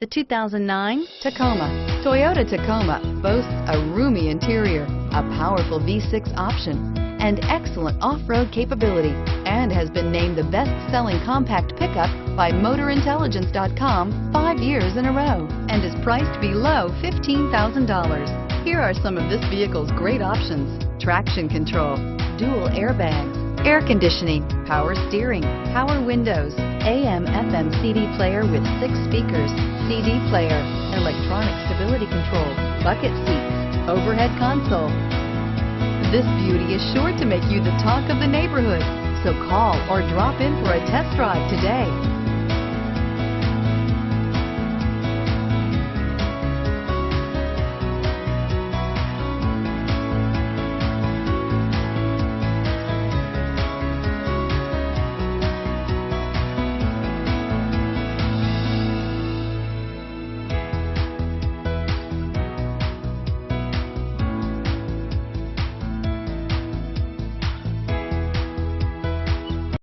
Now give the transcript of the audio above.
The 2009 Tacoma. Toyota Tacoma boasts a roomy interior, a powerful V6 option, and excellent off-road capability, and has been named the best-selling compact pickup by MotorIntelligence.com 5 years in a row, and is priced below $15,000. Here are some of this vehicle's great options: traction control, dual airbags, air conditioning, power steering, power windows, AM/FM CD player with 6 speakers, CD player, electronic stability control, bucket seats, overhead console. This beauty is sure to make you the talk of the neighborhood, so call or drop in for a test drive today.